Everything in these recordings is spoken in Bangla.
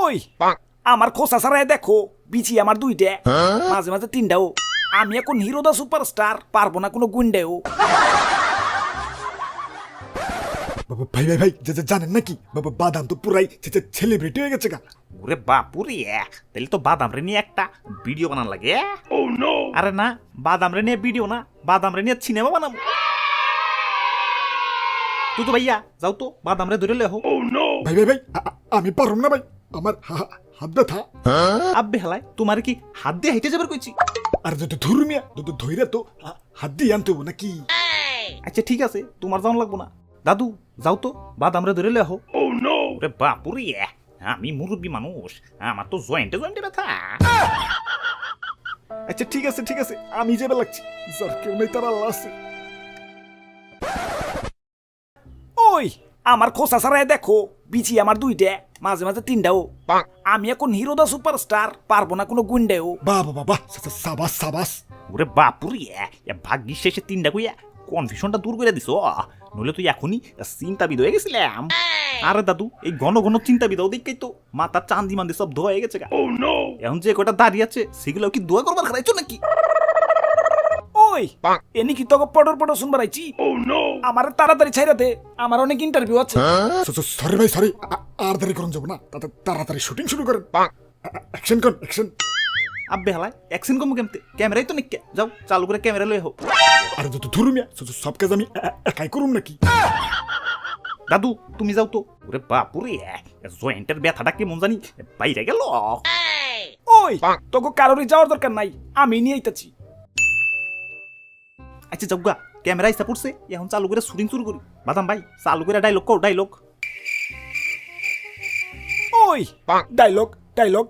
ওই আমার খোসা ছাড়াই দেখো বিচি আমার দুইটা মাঝে মাঝে তিনটাও। আমি এখন হিরো দা সুপারস্টার, পারবো না কোনো গুন্ডেও। বাবা ভাই ভাই ভাই জানেন নাকি বাবা বাদাম তো পুরাই সেলিব্রিটি হয়ে গেছে গা। ওরে বাপুরে, তাহলে তো বাদাম রে নিয়ে একটা ভিডিও বানান লাগে। আরে না, বাদাম রে নিয়ে ভিডিও না, বাদাম রে নিয়ে সিনেমা বানাবো। তুই তো ভাইয়া যাও তো বাদাম রে ধরে লেহো। ভাই ভাই ভাই আমি পারুম না ভাই, আমার হাত ব্যথা। আব্বে হালাই তোমার কি হাত দিয়ে হেঁটে যাবার কইছি? আর যদি ধরুমিয়া ধৈরা তো হাত দিয়ে আনতে হবো নাকি? আচ্ছা ঠিক আছে, তোমার যাওয়া লাগবো না। দাদু যাও তো বাদাম রে ধরে লেহো। ওরে বাপুরে, আমি মুরব্বী মানুষ, আমার তো জয়েন্টে জয়েন্টে ব্যথা। আচ্ছা ঠিক আছে ঠিক আছে, আমি যাবে লাগছি, যার কেউ নেই তার আল্লাহ আছে। ওই আমার খোসা ছাড়াই দেখো বিচি আমার দুইটা মাঝে মাঝে তিনটাও। আমি এখন হিরো দা সুপারস্টার, পারবো না কোনো গুন্ডেও। বাবা বাবা সাবাস সাবাস। ওরে বাপুরে, ভাগ্যিস শেষে তিনটা কইয়া কনফিউশনটা দূর করে দিছো, নইলে তুই এখনই চিন্তাবিদ হয়ে গেছিলাম। আরে দাদু এই ঘন ঘন চিন্তাবিদাও দেখেই তো মাথার চান্দি মান্দি সব ধোয়া হয়ে গেছে। এখন যে কটা দাঁড়িয়ে আছে সেগুলো কি দোয়া করবার খারাইছো নাকি? ওই এনি কি তোকে পটর পটর শুনবার আইছি? আমার তাড়াতাড়ি ছাইরা দে, আমার অনেক ইন্টারভিউ আছে। সরি ভাই সরি, আর দেরি করুন যাবো না, তাড়াতাড়ি শুটিং শুরু করেন। অ্যাকশন কর অ্যাকশন। আব্বে হালাই অ্যাকশন কমু কেমতে? ক্যামেরাই তো নিকে, যাও চালু করে ক্যামেরা লয়ে হোক। আরে যত ধরুমিয়া সব কাজ আমি একাই করুম নাকি? দাদু তুমি যাও তো। ওরে বাপুরে, জয়েন্টের ব্যথাটা কেমন জানি বাইরে গেল। ওই তোকে কারোরই যাওয়ার দরকার নাই, আমি নিয়ে আইতাছি। আচ্ছা যাও গা, ক্যামেরা ইসা পড়ছে, এখন চালু করে শুটিং শুরু করি। বাদাম ভাই চালু করে ডায়লগ কও, ডায়লগ। ওই ডায়লগ ডায়লগ।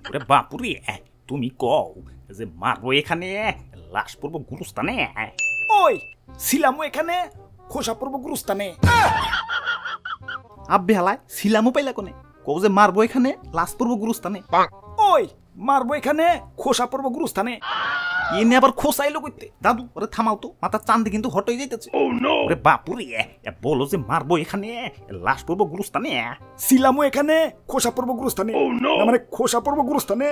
ওরে বাপুরে, তুমি কও যে মারবো এখানে, লাশ পড়বো গুরুস্থানে। ওই ছিলামও এখানে, খোসা পড়বো গুরুস্থানে। আব্বে হালায় ছিলামও পাইলা কোনে? কও যে মারবো এখানে, লাশ পড়বো গুরুস্থানে। ওই মারবো এখানে, খোসা পড়বো গুরুস্থানে। এনে আবার খোসাইলো কইতে। দাদু ওরে থামাও তো, মাথার চান্দি কিন্তু হট হয়ে যাইতেছে। ওরে বাপুরে, বলো যে মারবো এখানে, লাশ পড়বো গুরুস্থানে। ছিলামও এখানে, খোসা পড়বো গুরুস্থানে। না মানে খোসা পড়বো গুরুস্থানে,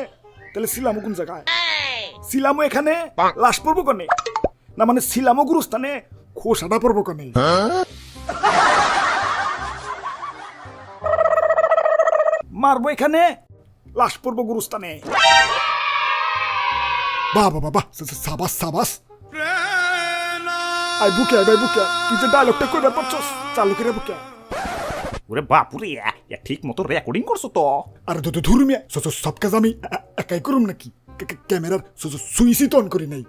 তাহলে ছিলামও কোন জায়গায়? ছিলামও এখানে, লাশ পড়বো কোনে? না মানে ছিলামও গুরুস্থানে, খোসাটা পড়বো কনে? মারবো এখানে, লাশ পড়বো গুরুস্থানে। বাবা বাবা সাবাস সাবাস। আই বুকে ভাই বুকে, তুই যে ডায়লগটা কইবার পারছস, চালু করে বুকে। ওরে বাপুরে, ঠিক মতো রেকর্ডিং করছো তো? আরে তো ধরুমিয়া সব কাজ আমি একাই করুম নাকি? ক্যামেরার সুইচই তো অন করি নাই।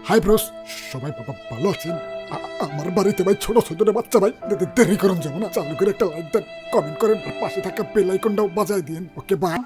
হাই ব্রোস, সবাই ভালো আছেন? আমার বাড়িতে ভাই ছোট ছোট বাচ্চা ভাই দেরি করুন যাবো না, চালু করে একটা লাইক দেন, কমেন্ট করেন, পাশে থাকা বেল আইকনটাও বাজায় দিন। Okay bye.